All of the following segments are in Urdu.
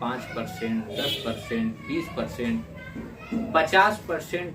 5%, 10%, 20%, 50%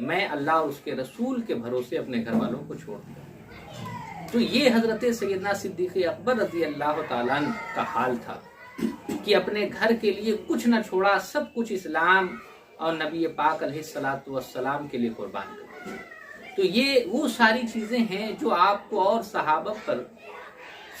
میں اللہ اور اس کے رسول کے بھروسے اپنے گھر والوں کو چھوڑ دیا۔ تو یہ حضرت سیدنا صدیق اکبر رضی اللہ تعالیٰ عنہ کا حال تھا کہ اپنے گھر کے لیے کچھ نہ چھوڑا، سب کچھ اسلام اور نبی پاک علیہ الصلوۃ والسلام کے لیے قربان کر۔ تو یہ وہ ساری چیزیں ہیں جو آپ کو اور صحابہ پر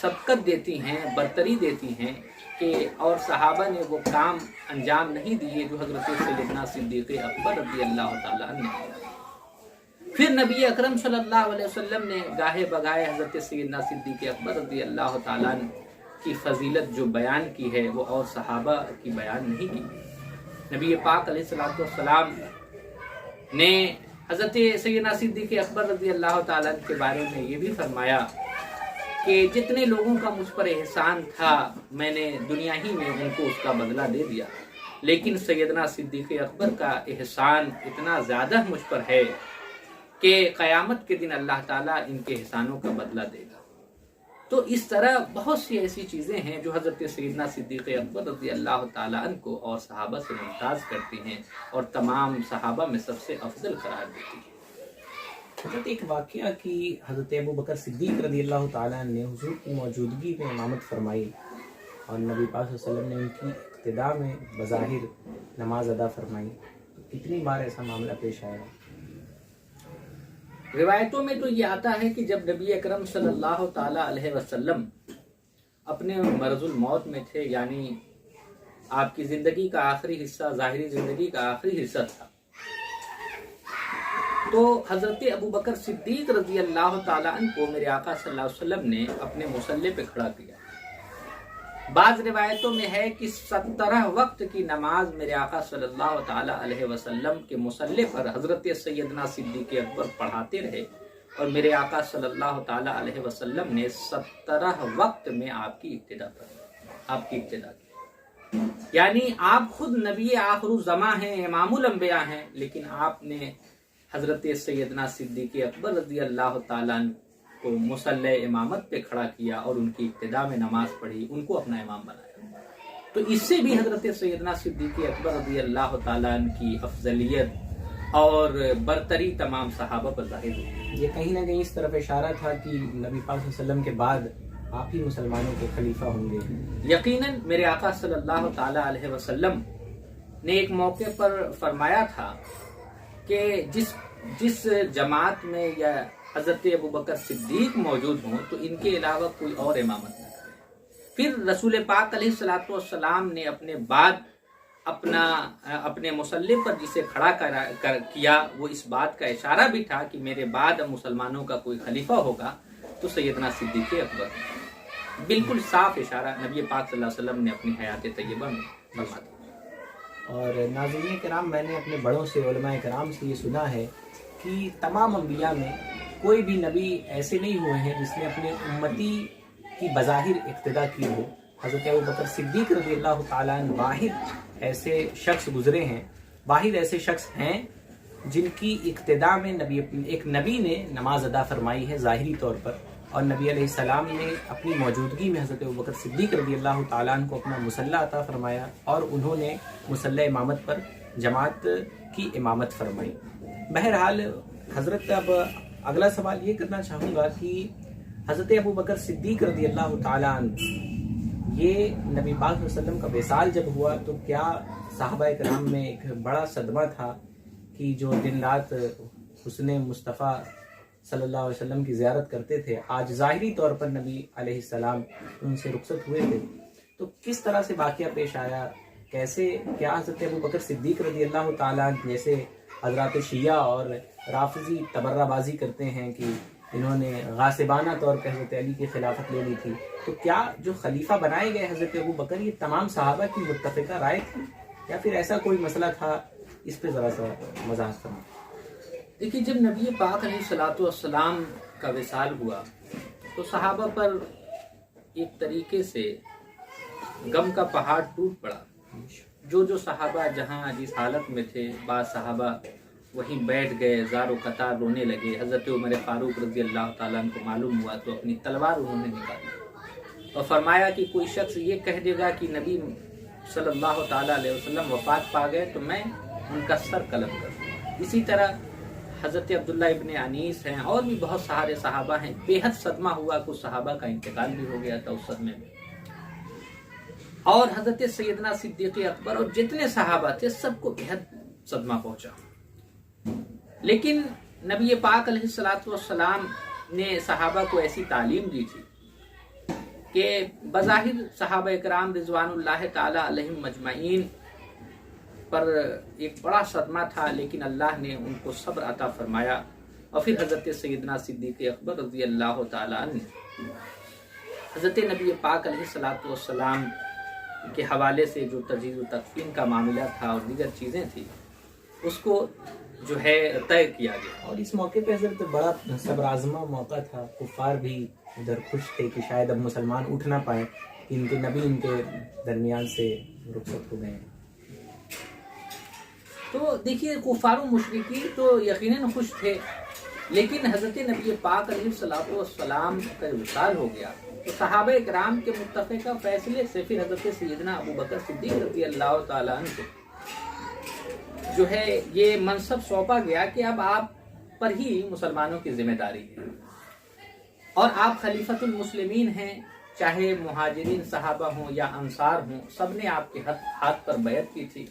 سبقت دیتی ہیں، برتری دیتی ہیں کہ اور صحابہ نے وہ کام انجام نہیں دیے جو حضرت سیدنا صدیق اکبر رضی اللہ تعالیٰ عنہ نے کیا۔ پھر نبی اکرم صلی اللہ علیہ وسلم نے گاہے بگائے حضرت سیدنا صدیق اکبر رضی اللہ تعالیٰ عنہ کی فضیلت جو بیان کی ہے وہ اور صحابہ کی بیان نہیں کی۔ نبی پاک علیہ الصلوۃ والسلام نے حضرت سیدنا صدیق اکبر رضی اللہ تعالیٰ عنہ کے بارے میں یہ بھی فرمایا کہ جتنے لوگوں کا مجھ پر احسان تھا میں نے دنیا ہی میں ان کو اس کا بدلہ دے دیا، لیکن سیدنا صدیق اکبر کا احسان اتنا زیادہ مجھ پر ہے کہ قیامت کے دن اللہ تعالیٰ ان کے احسانوں کا بدلہ دے گا۔ تو اس طرح بہت سی ایسی چیزیں ہیں جو حضرت سیدنا صدیق اکبر رضی اللہ تعالیٰ عنہ کو اور صحابہ سے ممتاز کرتی ہیں اور تمام صحابہ میں سب سے افضل قرار دیتی ہیں۔ حضرت ایک واقعہ کی حضرت ابو بکر صدیق رضی اللہ تعالیٰ عنہ نے حضور کی موجودگی میں امامت فرمائی اور نبی پاک صلی اللہ علیہ وسلم نے ان کی ابتدا میں بظاہر نماز ادا فرمائی، تو کتنی بار ایسا معاملہ پیش آیا؟ روایتوں میں تو یہ آتا ہے کہ جب نبی اکرم صلی اللہ تعالی علیہ وسلم اپنے مرض الموت میں تھے، یعنی آپ کی زندگی کا آخری حصہ، ظاہری زندگی کا آخری حصہ تھا، تو حضرت ابو بکر صدیق رضی اللہ تعالیٰ عنہ کو میرے آقا صلی اللہ علیہ وسلم نے اپنے مصلی پہ کھڑا کیا۔ بعض روایتوں میں ہے کہ 17 وقت کی نماز میرے آقا صلی اللہ تعالیٰ علیہ وسلم کے مصلی پر حضرت سیدنا صدیق اکبر پڑھاتے رہے اور میرے آقا صلی اللہ تعالیٰ علیہ وسلم نے 17 وقت میں آپ کی ابتدا کی، یعنی آپ خود نبی آخر الزماں ہیں، امام الانبیاء ہیں، لیکن آپ نے حضرت سیدنا صدیق اکبر رضی اللہ تعالیٰ عنہ کو مصلی امامت پہ کھڑا کیا اور ان کی ابتدا میں نماز پڑھی، ان کو اپنا امام بنایا۔ تو اس سے بھی حضرت سیدنا صدیق اکبر رضی اللہ تعالیٰ عنہ کی افضلیت اور برتری تمام صحابہ پر ظاہر ہوئی۔ یہ کہیں نہ کہیں اس طرف اشارہ تھا کہ نبی پاک صلی اللہ علیہ وسلم کے بعد آپ ہی مسلمانوں کے خلیفہ ہوں گے۔ یقیناً میرے آقا صلی اللہ تعالیٰ علیہ وسلم نے ایک موقع پر فرمایا تھا کہ جس جماعت میں یا حضرت ابو بکر صدیق موجود ہوں تو ان کے علاوہ کوئی اور امامت نہ کرے۔ پھر رسول پاک علیہ الصلوۃ والسلام نے اپنے بعد اپنے مصلی پر جسے کھڑا کیا وہ اس بات کا اشارہ بھی تھا کہ میرے بعد مسلمانوں کا کوئی خلیفہ ہوگا تو سیدنا صدیق اکبر، بالکل صاف اشارہ نبی پاک صلی اللہ علیہ وسلم نے اپنی حیات طیبہ میں فرما دیا۔ اور ناظرین کرام، میں نے اپنے بڑوں سے، علماء کرام سے یہ سنا ہے کہ تمام انبیاء میں کوئی بھی نبی ایسے نہیں ہوئے ہیں جس نے اپنے امتی کی بظاہر اقتدا کی ہو۔ حضرت ابو بکر صدیق رضی اللہ تعالیٰ عنہ واحد ایسے شخص گزرے ہیں، واحد ایسے شخص ہیں جن کی اقتدا میں ایک نبی نے نماز ادا فرمائی ہے ظاہری طور پر، اور نبی علیہ السلام نے اپنی موجودگی میں حضرت ابو بکر صدیق رضی اللہ تعالیٰ عنہ کو اپنا مصلی عطا فرمایا اور انہوں نے مصلی امامت پر جماعت کی امامت فرمائی۔ بہرحال حضرت، اب اگلا سوال یہ کرنا چاہوں گا کہ حضرت ابو بکر صدیق رضی اللہ تعالیٰ عنہ، یہ نبی پاک صلی اللہ علیہ وسلم کا وصال جب ہوا تو کیا صحابہ کرام میں ایک بڑا صدمہ تھا کہ جو دن رات حسن مصطفیٰ صلی اللہ علیہ وسلم کی زیارت کرتے تھے، آج ظاہری طور پر نبی علیہ السلام ان سے رخصت ہوئے تھے، تو کس طرح سے واقعہ پیش آیا؟ کیسے کیا حضرت ابو بکر صدیق رضی اللہ تعالیٰ عنہ جیسے حضرات شیعہ اور رافضی تبرہ بازی کرتے ہیں کہ انہوں نے غاصبانہ طور پہ حضرت علی کی خلافت لے لی تھی، تو کیا جو خلیفہ بنائے گئے حضرت ابو بکر یہ تمام صحابہ کی متفقہ رائے تھی یا پھر ایسا کوئی مسئلہ تھا؟ اس پہ ذرا سا وضاحت فرمائیں۔ دیکھیے، جب نبی پاک علیہ الصلوۃ والسلام کا وصال ہوا تو صحابہ پر ایک طریقے سے غم کا پہاڑ ٹوٹ پڑا۔ جو صحابہ جہاں جس حالت میں تھے، بعض صحابہ وہیں بیٹھ گئے، زار و قطار رونے لگے۔ حضرت عمر فاروق رضی اللہ تعالیٰ عنہ کو معلوم ہوا تو اپنی تلوار انہوں نے نکالی اور فرمایا کہ کوئی شخص یہ کہہ دے گا کہ نبی صلی اللہ تعالیٰ علیہ وسلم وفات پا گئے تو میں ان کا سر قلم کروں۔ اسی طرح حضرت عبداللہ ابن انیس ہیں اور بھی بہت سارے صحابہ ہیں. بے حد صدمہ ہوا، کچھ صحابہ کا انتقال بھی ہو گیا تھا اس صدمے میں. اور حضرت سیدنا صدیق اکبر اور جتنے صحابہ تھے سب کو بے حد صدمہ پہنچا. لیکن نبی پاک علیہ الصلوۃ والسلام نے صحابہ کو ایسی تعلیم دی تھی کہ بظاہر صحابہ اکرام رضوان اللہ تعالی علیہم مجمعین پر ایک بڑا صدمہ تھا، لیکن اللہ نے ان کو صبر عطا فرمایا. اور پھر حضرت سیدنا صدیق اکبر رضی اللہ تعالی عنہ حضرت نبی پاک علیہ الصلوۃ والسلام کے حوالے سے جو تجہیز و تکفین کا معاملہ تھا اور دیگر چیزیں تھیں اس کو جو ہے طے کیا گیا. اور اس موقع پہ حضرت بڑا صبر آزما موقع تھا. کفار بھی ادھر خوش تھے کہ شاید اب مسلمان اٹھ نہ پائے، ان کے نبی ان کے درمیان سے رخصت ہو گئے ہیں. تو دیکھیے کفار و مشرکین تو یقیناً خوش تھے، لیکن حضرت نبی پاک علیہ الصلوۃ والسلام کا وصال ہو گیا تو صحابہ اکرام کے متفقہ فیصلے سے پھر حضرت سیدنا ابو بکر صدیق رضی اللہ تعالیٰ عنہ کو جو ہے یہ منصب سونپا گیا کہ اب آپ پر ہی مسلمانوں کی ذمہ داری ہے اور آپ خلیفۃ المسلمین ہیں. چاہے مہاجرین صحابہ ہوں یا انصار ہوں، سب نے آپ کے ہاتھ پر بیعت کی تھی.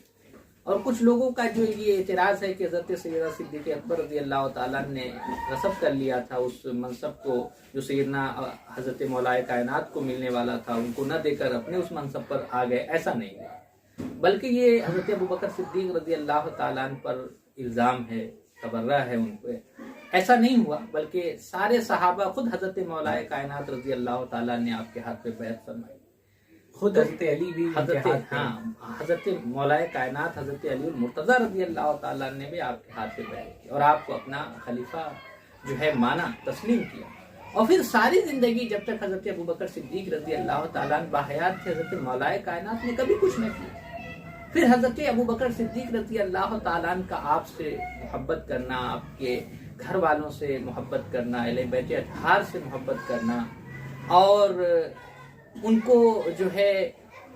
اور کچھ لوگوں کا جو یہ اعتراض ہے کہ حضرت سیدنا صدیق اکبر رضی اللہ تعالیٰ نے غصب کر لیا تھا اس منصب کو جو سیدنا حضرت مولا کائنات کو ملنے والا تھا، ان کو نہ دے کر اپنے اس منصب پر آ گئے. ایسا نہیں ہے، بلکہ یہ حضرت ابو بکر صدیق رضی اللہ تعالیٰ عنہ پر الزام ہے، تبرہ ہے ان پہ. ایسا نہیں ہوا، بلکہ سارے صحابہ خود حضرت مولا کائنات رضی اللہ تعالیٰ نے آپ کے ہاتھ پہ بیعت فرمائی. خود حضرت علی بھی حضرت مولا کائنات حضرت علی المرتضیٰ رضی اللہ تعالیٰ نے بھی آپ کے ہاتھ پہ بیعت کی اور آپ کو اپنا خلیفہ جو ہے مانا، تسلیم کیا. اور پھر ساری زندگی جب تک حضرت ابو بکر صدیق رضی اللہ تعالیٰ عنہ باحیات تھے، حضرت مولا کائنات نے کبھی کچھ نہ کیا. پھر حضرت ابو بکر صدیق رضی اللہ تعالیٰ عنہ کا آپ سے محبت کرنا، آپ کے گھر والوں سے محبت کرنا، اہل بیت اطہار سے محبت کرنا اور ان کو جو ہے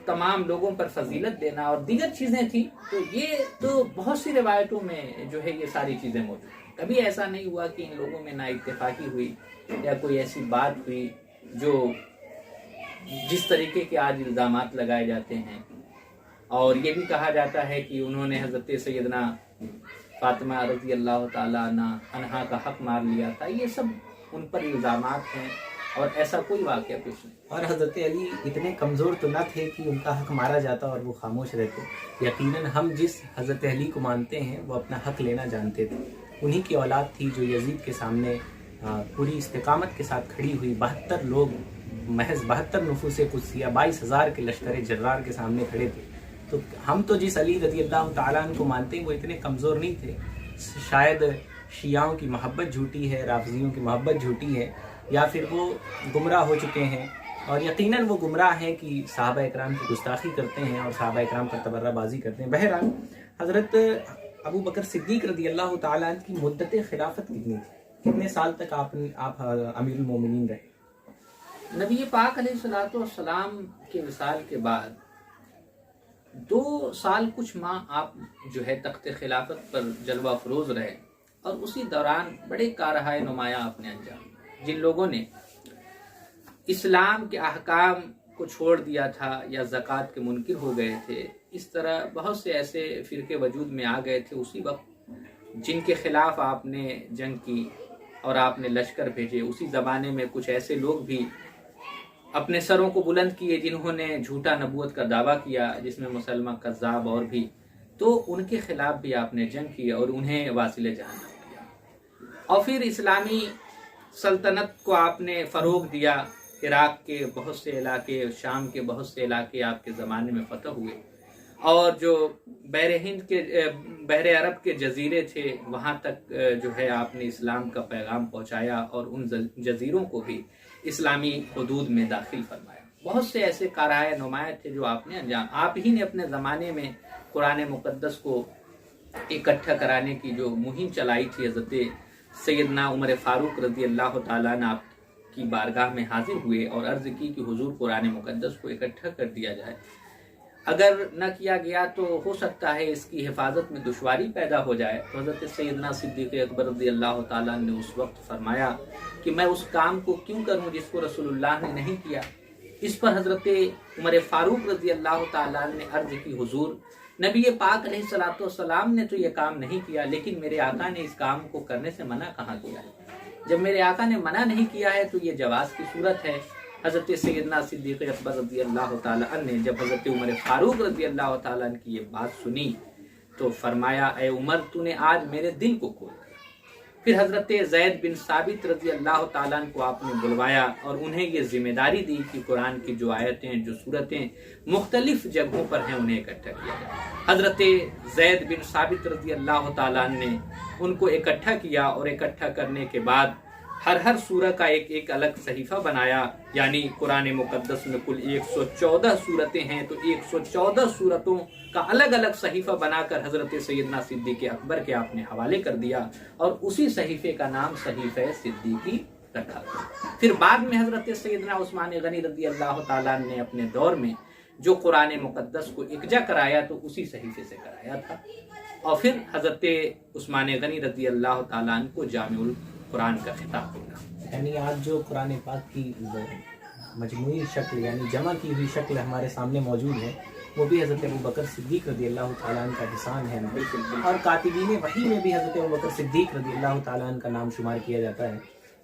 تمام لوگوں پر فضیلت دینا اور دیگر چیزیں تھیں. تو یہ تو بہت سی روایتوں میں جو ہے یہ ساری چیزیں موجود ہیں. کبھی ایسا نہیں ہوا کہ ان لوگوں میں نا اتفاقی ہوئی یا کوئی ایسی بات ہوئی جو جس طریقے کے آج الزامات لگائے جاتے ہیں. اور یہ بھی کہا جاتا ہے کہ انہوں نے حضرت سیدنا فاطمہ رضی اللہ تعالیٰ عنہا کا حق مار لیا تھا. یہ سب ان پر الزامات ہیں اور ایسا کوئی واقعہ کچھ نہیں. اور حضرت علی اتنے کمزور تو نہ تھے کہ ان کا حق مارا جاتا اور وہ خاموش رہتے. یقیناً ہم جس حضرت علی کو مانتے ہیں وہ اپنا حق لینا جانتے تھے. انہی کی اولاد تھی جو یزید کے سامنے پوری استقامت کے ساتھ کھڑی ہوئی. 72 لوگ، محض 72 نفوس قدسیہ 22,000 کے لشکر جرار کے سامنے کھڑے تھے. تو ہم تو جس علی رضی اللہ تعالیٰ عنہ کو مانتے ہیں وہ اتنے کمزور نہیں تھے. شاید شیعوں کی محبت جھوٹی ہے، رافضیوں کی محبت جھوٹی ہے، یا پھر وہ گمراہ ہو چکے ہیں. اور یقیناً وہ گمراہ ہیں کہ صحابہ اکرام کی گستاخی کرتے ہیں اور صحابہ اکرام پر تبرہ بازی کرتے ہیں. بہرحال حضرت ابو بکر صدیق رضی اللہ تعالیٰ عنہ کی مدت خلافت کتنی تھی؟ کتنے سال تک آپ امیر المومنین رہے؟ نبی پاک علیہ الصلوۃ والسلام کے وصال کے بعد 2 سال کچھ ماہ آپ جو ہے تخت خلافت پر جلوہ فروز رہے اور اسی دوران بڑے کارہائے نمایاں آپ نے انجام. جن لوگوں نے اسلام کے احکام کو چھوڑ دیا تھا یا زکوٰۃ کے منکر ہو گئے تھے، اس طرح بہت سے ایسے فرقے وجود میں آ گئے تھے اسی وقت جن کے خلاف آپ نے جنگ کی اور آپ نے لشکر بھیجے. اسی زمانے میں کچھ ایسے لوگ بھی اپنے سروں کو بلند کیے جنہوں نے جھوٹا نبوت کا دعویٰ کیا، جس میں مسلمہ کذاب اور بھی. تو ان کے خلاف بھی آپ نے جنگ کی اور انہیں واصل جہنم کیا. اور پھر اسلامی سلطنت کو آپ نے فروغ دیا. عراق کے بہت سے علاقے، شام کے بہت سے علاقے آپ کے زمانے میں فتح ہوئے اور جو بحر عرب کے جزیرے تھے وہاں تک جو ہے آپ نے اسلام کا پیغام پہنچایا اور ان جزیروں کو بھی اسلامی حدود میں داخل فرمایا. بہت سے ایسے کارہائے نمایاں تھے جو آپ نے انجام. آپ ہی نے اپنے زمانے میں قرآن مقدس کو اکٹھا کرانے کی جو مہم چلائی تھی. حضرت سیدنا عمر فاروق رضی اللہ تعالیٰ نے آپ کی بارگاہ میں حاضر ہوئے اور عرض کی کہ حضور قرآن مقدس کو اکٹھا کر دیا جائے. اگر نہ کیا گیا تو ہو سکتا ہے اس کی حفاظت میں دشواری پیدا ہو جائے. تو حضرت سیدنا صدیق اکبر رضی اللہ تعالیٰ نے اس وقت فرمایا کہ میں اس کام کو کیوں کروں جس کو رسول اللہ نے نہیں کیا. اس پر حضرت عمر فاروق رضی اللہ تعالیٰ نے عرض کی حضور نبی پاک علیہ الصلوۃ والسلام نے تو یہ کام نہیں کیا، لیکن میرے آقا نے اس کام کو کرنے سے منع کہاں کیا ہے؟ جب میرے آقا نے منع نہیں کیا ہے تو یہ جواز کی صورت ہے. حضرت سیدنا صدیق اکبر رضی اللہ تعالیٰ عنہ نے جب حضرت عمر فاروق رضی اللہ تعالیٰ عنہ کی یہ بات سنی تو فرمایا اے عمر تو نے آج میرے دل کو کھول دیا. پھر حضرت زید بن ثابت رضی اللہ تعالیٰ عنہ کو آپ نے بلوایا اور انہیں یہ ذمہ داری دی کہ قرآن کی جو آیتیں جو صورتیں مختلف جگہوں پر ہیں انہیں اکٹھا کیا جائے. حضرت زید بن ثابت رضی اللہ تعالیٰ عنہ نے ان کو اکٹھا کیا اور اکٹھا کرنے کے بعد ہر سورہ کا ایک الگ صحیفہ بنایا. یعنی قرآن مقدس میں کل 114 صورتیں ہیں تو 114 صورتوں کا الگ الگ صحیفہ بنا کر حضرت سیدنا صدیق اکبر کے آپ نے حوالے کر دیا اور اسی صحیفے کا نام صحیفہ صدیقی رکھا. پھر بعد میں حضرت سیدنا عثمان غنی رضی اللہ تعالیٰ نے اپنے دور میں جو قرآن مقدس کو اکجا کرایا تو اسی صحیفے سے کرایا تھا. اور پھر حضرت عثمان غنی رضی اللہ تعالیٰ عنہ کو جامع القرآن کا خطاب ہوگا. یعنی آج جو قرآن پاک کی مجموعی شکل یعنی جمع کی ہوئی شکل ہمارے سامنے موجود ہے وہ بھی حضرت ابوبکر صدیق رضی اللہ تعالیٰ عنہ کا لسان ہے. اور کاتبین وحی میں بھی حضرت ابوبکر صدیق رضی اللہ تعالیٰ عنہ کا نام شمار کیا جاتا ہے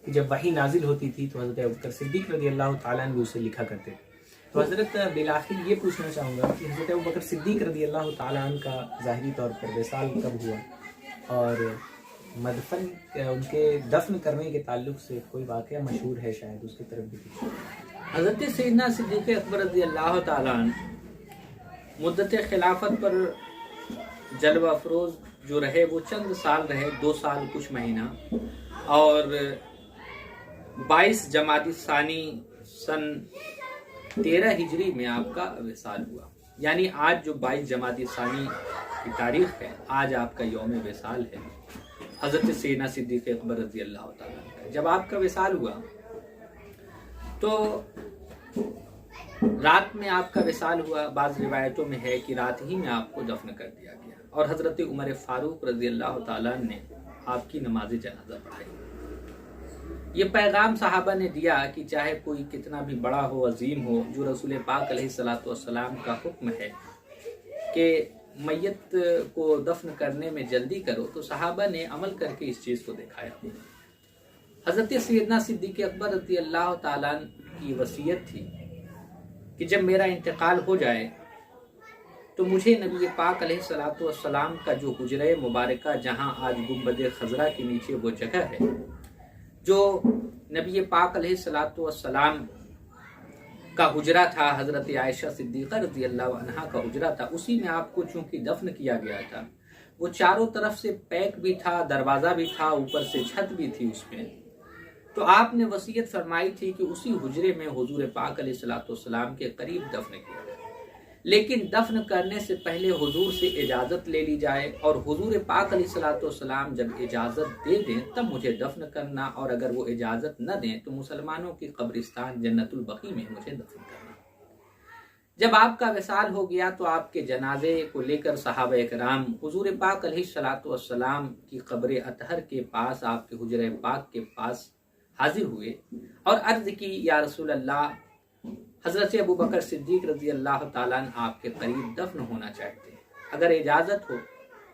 کہ جب وحی نازل ہوتی تھی تو حضرت ابوبکر صدیق رضی اللہ تعالیٰ عنہ بھی اسے لکھا کرتے تھے. تو حضرت بالآخر یہ پوچھنا چاہوں گا کہ حضرت ابوبکر صدیق رضی اللہ تعالیٰ عنہ کا ظاہری طور پر وصال کب ہوا اور مدفن ان کے دفن کرنے کے تعلق سے کوئی واقعہ مشہور ہے شاید اس کی طرف بھی کچھ. حضرت سیدنا صدیق اکبر رضی اللہ تعالیٰ عنہ مدت خلافت پر جلوہ افروز جو رہے وہ چند سال رہے، 2 سال کچھ مہینہ، اور 22 جمادی ثانی سن 13 ہجری میں آپ کا وصال ہوا. یعنی آج جو 22 جمادی ثانی کی تاریخ ہے آج آپ کا یوم وصال ہے حضرت سیدنا صدیق اکبر رضی اللہ تعالیٰ عنہ. جب آپ کا وصال ہوا تو رات میں آپ کا وصال ہوا. بعض روایتوں میں ہے کہ رات ہی میں آپ کو دفن کر دیا گیا اور حضرت عمر فاروق رضی اللہ تعالیٰ عنہ نے آپ کی نماز جنازہ پڑھائی. یہ پیغام صحابہ نے دیا کہ چاہے کوئی کتنا بھی بڑا ہو، عظیم ہو، جو رسول پاک علیہ الصلوۃ والسلام کا حکم ہے کہ میت کو دفن کرنے میں جلدی کرو، تو صحابہ نے عمل کر کے اس چیز کو دکھایا. حضرت سیدنا صدیق اکبر رضی اللہ تعالیٰ عنہ کی وصیت تھی کہ جب میرا انتقال ہو جائے تو مجھے نبی پاک علیہ الصلوۃ والسلام کا جو حجرہ مبارکہ جہاں آج گنبد خضرا کے نیچے وہ جگہ ہے جو نبی پاک علیہ الصلوۃ والسلام کا حجرہ تھا، حضرت عائشہ صدیقہ رضی اللہ عنہا کا حجرہ تھا، اسی میں آپ کو چونکہ دفن کیا گیا تھا. وہ چاروں طرف سے پیک بھی تھا، دروازہ بھی تھا، اوپر سے چھت بھی تھی اس میں. تو آپ نے وصیت فرمائی تھی کہ اسی حجرے میں حضور پاک علیہ الصلوۃ والسلام کے قریب دفن کیا جائے، لیکن دفن کرنے سے پہلے حضور سے اجازت لے لی جائے اور حضور پاک علیہ الصلوۃ والسلام جب اجازت دے دیں تب مجھے دفن کرنا، اور اگر وہ اجازت نہ دیں تو مسلمانوں کی قبرستان جنت البقیع میں مجھے دفن کرنا. جب آپ کا وصال ہو گیا تو آپ کے جنازے کو لے کر صحابہ اکرام حضور پاک علیہ الصلوۃ والسلام کی قبر اطہر کے پاس، آپ کے حجرہ پاک کے پاس حاضر ہوئے اور عرض کی یا رسول اللہ، حضرت ابوبکر صدیق رضی اللہ تعالیٰ عنہ آپ کے قریب دفن ہونا چاہتے ہیں، اگر اجازت ہو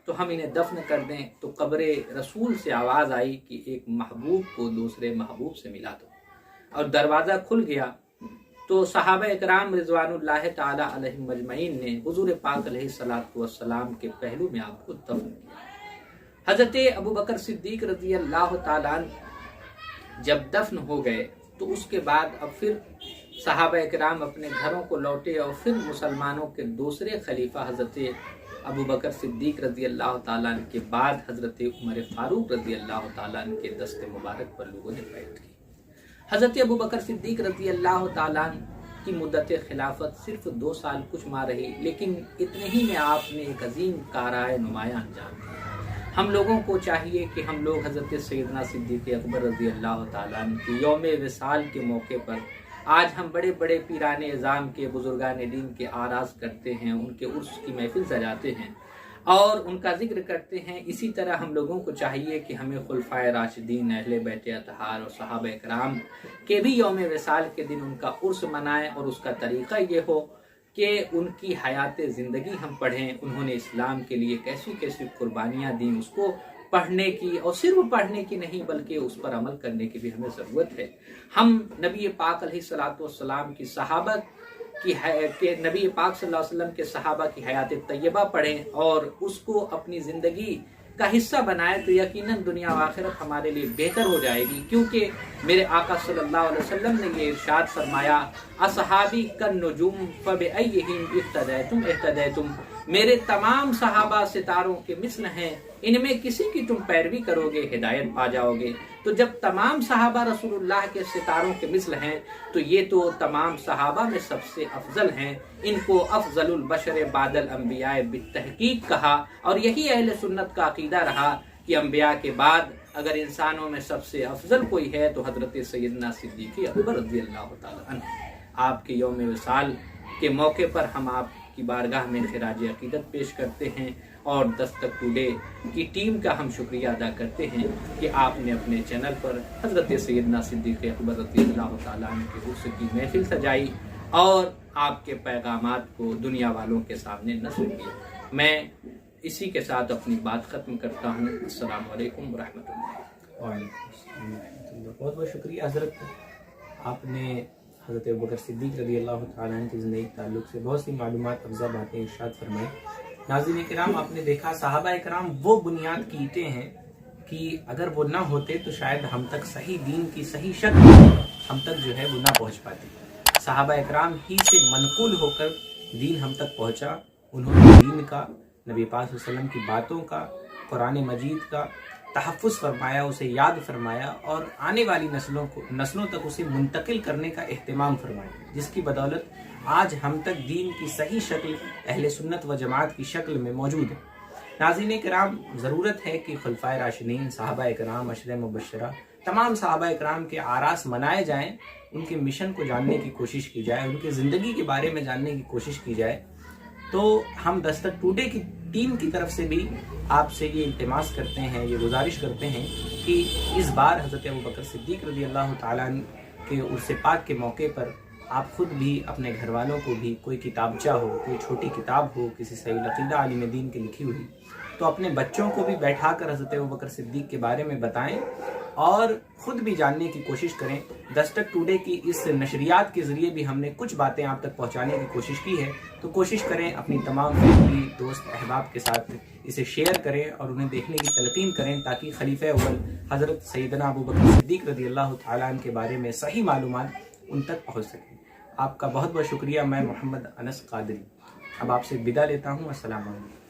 تو ہم انہیں دفن کر دیں. تو قبر رسول سے آواز آئی کہ ایک محبوب کو دوسرے محبوب سے ملا دو، اور دروازہ کھل گیا. تو صحابہ اکرام رضوان اللہ تعالی علیہم مجمعین نے حضور پاک علیہ الصلوۃ والسلام کے پہلو میں آپ کو دفن کیا. حضرت ابوبکر صدیق رضی اللہ تعالیٰ عنہ جب دفن ہو گئے تو اس کے بعد اب پھر صحابہ اکرام اپنے گھروں کو لوٹے اور پھر مسلمانوں کے دوسرے خلیفہ حضرت ابوبکر صدیق رضی اللہ تعالیٰ عنہ کے بعد حضرت عمر فاروق رضی اللہ تعالیٰ عنہ کے دست مبارک پر لوگوں نے بیعت کی. حضرت ابوبکر صدیق رضی اللہ تعالیٰ عنہ کی مدت خلافت صرف 2 سال کچھ ماہ رہی، لیکن اتنے ہی میں آپ نے ایک عظیم کارائے نمایاں انجام دیا. ہم لوگوں کو چاہیے کہ ہم لوگ حضرت سیدنا صدیق اکبر رضی اللہ تعالیٰ عنہ کے یوم وصال کے موقع پر آج ہم بڑے بڑے پیران اعظام کے بزرگان دین کے آراز کرتے ہیں، ان کے عرس کی محفل سجاتے ہیں اور ان کا ذکر کرتے ہیں۔ اسی طرح ہم لوگوں کو چاہیے کہ ہمیں خلفائے راشدین، اہل بیت اطہار اور صحابہ کرام کے بھی یوم وصال کے دن ان کا عرس منائیں، اور اس کا طریقہ یہ ہو کہ ان کی حیات زندگی ہم پڑھیں، انہوں نے اسلام کے لیے کیسی کیسی قربانیاں دیں، اس کو پڑھنے کی، اور صرف پڑھنے کی نہیں بلکہ اس پر عمل کرنے کی بھی ہمیں ضرورت ہے۔ ہم نبی پاک علیہ الصلوۃ والسلام کی صحابہ کہ نبی پاک صلی اللہ علیہ وسلم کے صحابہ کی حیات طیبہ پڑھیں اور اس کو اپنی زندگی کا حصہ بنائیں، تو یقیناً دنیا و آخرت ہمارے لیے بہتر ہو جائے گی، کیونکہ میرے آقا صلی اللہ علیہ وسلم نے یہ ارشاد فرمایا، اصحابی کالنجوم فبأیہم اقتدیتم اہتدیتم، میرے تمام صحابہ ستاروں کے مثل ہیں، ان میں کسی کی تم پیروی کرو گے ہدایت پا جاؤ گے۔ تو جب تمام صحابہ رسول اللہ کے ستاروں کے مثل ہیں تو یہ تو تمام صحابہ میں سب سے افضل ہیں، ان کو افضل البشر بعد الانبیاء بالتحقیق کہا، اور یہی اہل سنت کا عقیدہ رہا کہ انبیاء کے بعد اگر انسانوں میں سب سے افضل کوئی ہے تو حضرت سیدنا صدیق اکبر رضی اللہ تعالی عنہ۔ آپ کے یوم وصال کے موقع پر ہم آپ کی بارگاہ میں خراج عقیدت پیش کرتے ہیں، اور دستک ٹوڈے کی ٹیم کا ہم شکریہ ادا کرتے ہیں کہ آپ نے اپنے چینل پر حضرت سیدنا صدیق اکبر رضی اللہ تعالیٰ عنہ کے عرس کی محفل سجائی اور آپ کے پیغامات کو دنیا والوں کے سامنے نشر کیا۔ میں اسی کے ساتھ اپنی بات ختم کرتا ہوں۔ السلام علیکم ورحمۃ اللہ۔ وعلیکم السلام ورحمۃ اللہ۔ بہت بہت شکریہ حضرت، آپ نے حضرت ابوبکر صدیق رضی اللہ تعالیٰ عنہ کی زندگی کے تعلق سے بہت سی معلومات افزا باتیں ارشاد فرمائی۔ ناظرین کرام، آپ نے دیکھا صحابہ کرام وہ بنیاد کی اینٹیں ہیں کہ اگر وہ نہ ہوتے تو شاید ہم تک صحیح دین کی صحیح شکل ہم تک جو ہے وہ نہ پہنچ پاتی۔ صحابہ کرام ہی سے منقول ہو کر دین ہم تک پہنچا، انہوں نے دین کا، نبی پاک صلی اللہ علیہ وسلم کی باتوں کا، قرآن مجید کا تحفظ فرمایا، اسے یاد فرمایا اور آنے والی نسلوں تک اسے منتقل کرنے کا اہتمام فرمایا، جس کی بدولت آج ہم تک دین کی صحیح شکل اہل سنت و جماعت کی شکل میں موجود ہے۔ ناظرین کرام، ضرورت ہے کہ خلفائے راشدین، صحابہ کرام، عشرہ مبشرہ، تمام صحابہ کرام کے آراس منائے جائیں، ان کے مشن کو جاننے کی کوشش کی جائے، ان کی زندگی کے بارے میں جاننے کی کوشش کی جائے۔ تو ہم دستک ٹوڈے کی ٹیم کی طرف سے بھی آپ سے یہ التماس کرتے ہیں، یہ گزارش کرتے ہیں کہ اس بار حضرت ابوبکر صدیق رضی اللہ تعالیٰ عنہ کے عرس پاک کے موقع پر آپ خود بھی اپنے گھر والوں کو بھی کوئی کتابچہ ہو، کوئی چھوٹی کتاب ہو کسی صحیح العقیدہ عالم دین کی لکھی ہوئی، تو اپنے بچوں کو بھی بیٹھا کر حضرت ابوبکر صدیق کے بارے میں بتائیں اور خود بھی جاننے کی کوشش کریں۔ دستک ٹوڈے کی اس نشریات کے ذریعے بھی ہم نے کچھ باتیں آپ تک پہنچانے کی کوشش کی ہے، تو کوشش کریں اپنی تمام فیملی، دوست، احباب کے ساتھ اسے شیئر کریں اور انہیں دیکھنے کی تلقین کریں، تاکہ خلیفہ اول حضرت سیدنا ابوبکر صدیق رضی اللہ تعالیٰ عنہ کے بارے میں صحیح معلومات ان تک پہنچ سکیں۔ آپ کا بہت بہت شکریہ۔ میں محمد انس قادری اب آپ سے بدہ لیتا ہوں۔ السلام علیکم۔